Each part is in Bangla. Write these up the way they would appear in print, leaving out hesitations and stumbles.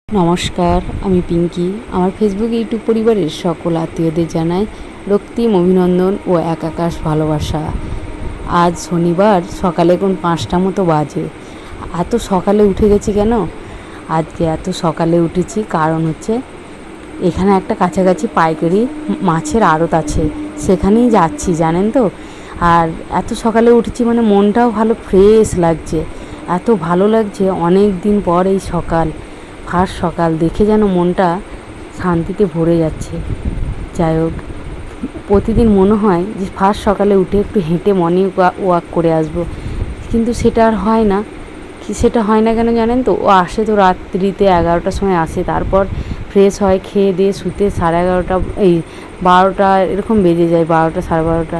নমস্কার, আমি পিঙ্কি। আমার ফেসবুক ইউটিউব পরিবারের সকল আত্মীয়দের জানাই রক্তিম অভিনন্দন ও এক আকাশ ভালোবাসা। আজ শনিবার, সকালে এখন 5টা মতো বাজে। এত সকালে উঠে গেছি কেন? আজকে এত সকালে উঠেছি কারণ হচ্ছে এখানে একটা কাছাকাছি পাইকারি মাছের আড়ত আছে, সেখানেই যাচ্ছি জানেন তো। আর এত সকালে উঠেছি মানে মনটাও ভালো ফ্রেশ লাগছে, এত ভালো লাগছে। অনেক দিন পর এই ফার্স্ট সকাল দেখে যেন মনটা শান্তিতে ভরে যাচ্ছে। যাই হোক, প্রতিদিন মনে হয় যে ফার্স্ট সকালে উঠে একটু হেঁটে মর্নিং ওয়াক করে আসবো, কিন্তু সেটা আর হয় না। সেটা হয় না কেন জানেন তো? ও আসে তো রাত্রিতে 11টার সময় আসে, তারপর ফ্রেশ হয়, খেয়ে দিয়ে শুতে 11:30 12টা এরকম বেজে যায়, 12টা 12:30।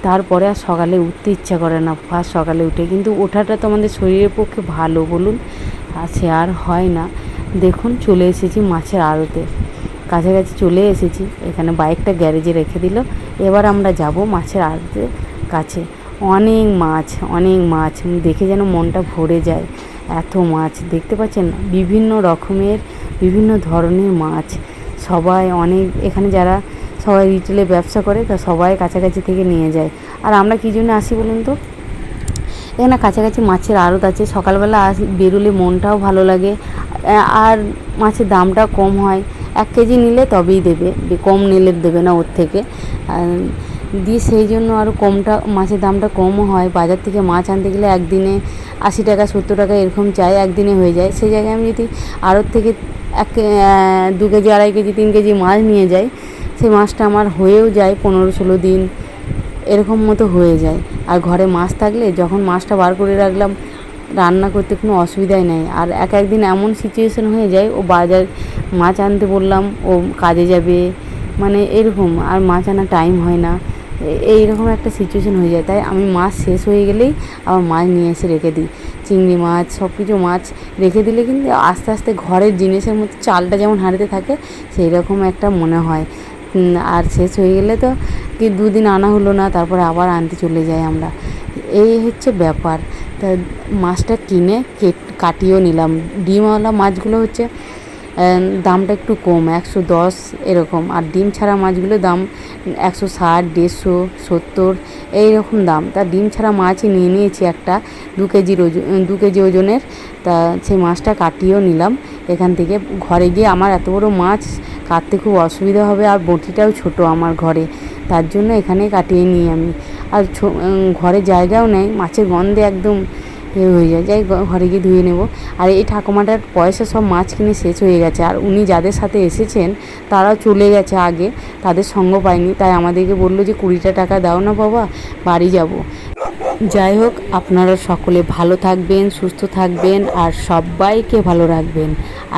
তারপরে আর সকালে উঠতে ইচ্ছা করে না ফার্স্ট সকালে উঠে। কিন্তু ওঠাটা তো আমাদের শরীরের পক্ষে ভালো বলুন, আর সে আর হয় না। দেখুন, চলে এসেছি মাছের আড়তে, কাছাকাছি চলে এসেছি। এখানে বাইকটা গ্যারেজে রেখে দিল। এবার আমরা যাব মাছের আড়তের কাছে। অনেক মাছ দেখে যেন মনটা ভরে যায়। এত মাছ দেখতে পাচ্ছেন না, বিভিন্ন রকমের বিভিন্ন ধরনের মাছ। এখানে যারা সবাই রিটেলে ব্যবসা করে, তা সবাই কাছাকাছি থেকে নিয়ে যায়। আর আমরা কী জন্য আসি বলুন তো? এখানে কাছাকাছি মাছের আড়ত আছে, সকালবেলা বেরোলে মনটাও ভালো লাগে, আর মাছের দামটাও কম হয়। 1 কেজি নিলে তবেই দেবে, কম নিলে দেবে না ওর থেকে। দিয়ে সেই জন্য আরও মাছের দামটা কমও হয়। বাজার থেকে মাছ আনতে গেলে একদিনে 80 টাকা 70 টাকা এরকম চাই, একদিনে হয়ে যায়। সেই জায়গায় আমি যদি আড়ত থেকে 2 কেজি 2.5 কেজি 3 কেজি মাছ নিয়ে যাই, সেই মাছটা আমার হয়েও যায় 15-16 দিন এরকম মতো হয়ে যায়। আর ঘরে মাছ থাকলে যখন মাছটা বার করে রাখলাম, রান্না করতে কোনো অসুবিধাই নেই। আর একদিন এমন সিচুয়েশন হয়ে যায়, ও মাছ আনতে বললাম, ও কাজে যাবে, মানে এরকম, আর মাছ আনার টাইম হয় না, এইরকম একটা সিচুয়েশন হয়ে যায়। তাই আমি মাছ শেষ হয়ে গেলেই আবার মাছ নিয়ে এসে রেখে দিই। চিংড়ি মাছ, সব কিছু মাছ রেখে দিলে কিন্তু আস্তে আস্তে ঘরের জিনিসের মধ্যে চালটা যেমন হাঁড়িতে থাকে, সেই রকম একটা মনে হয়। আর শেষ হয়ে গেলে তো 2 দিন আনা হলো না, তারপরে আবার আনতে চলে যাই আমরা। এই হচ্ছে ব্যাপার। তা মাছটা কিনে কাটিয়েও নিলাম। ডিমওয়ালা মাছগুলো হচ্ছে দামটা একটু কম, 110 এরকম। আর ডিম ছাড়া মাছগুলোর দাম 160, 150, 70 এইরকম দাম। তা ডিম ছাড়া মাছই নিয়ে নিয়েছি একটা 2 কেজি ওজনের। তা সেই মাছটা কাটিয়েও নিলাম এখান থেকে। ঘরে গিয়ে আমার এত বড় মাছ কাটতে খুব অসুবিধা হবে, আর বঁটিটাও ছোট আমার ঘরে, তার জন্য এখানে কাটিয়ে নিই আমি। আর ঘরে জায়গাও নেই, মাছের গন্ধে একদম হয়ে যায়। যাই ঘরে গিয়ে ধুয়ে নেব। আর এই ঠাকুমাটার পয়সা সব মাছ কিনে শেষ হয়ে গেছে, আর উনি যাদের সাথে এসেছেন তারাও চলে গেছে আগে, তাদের সঙ্গ পাইনি। তাই আমাদেরকে বললো যে 20টা টাকা দাও না বাবা, বাড়ি যাব। যাই হোক, আপনারা সকলে ভালো থাকবেন, সুস্থ থাকবেন, আর সবাইকে ভালো রাখবেন।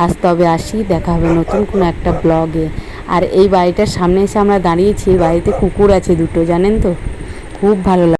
আজ তবে আসি, দেখা হবে নতুন কোনো একটা ব্লগে। আর এই বাড়িটার সামনে এসে আমরা দাঁড়িয়েছি, বাড়িতে কুকুর আছে 2টো, জানেন তো, খুব ভালো লাগে।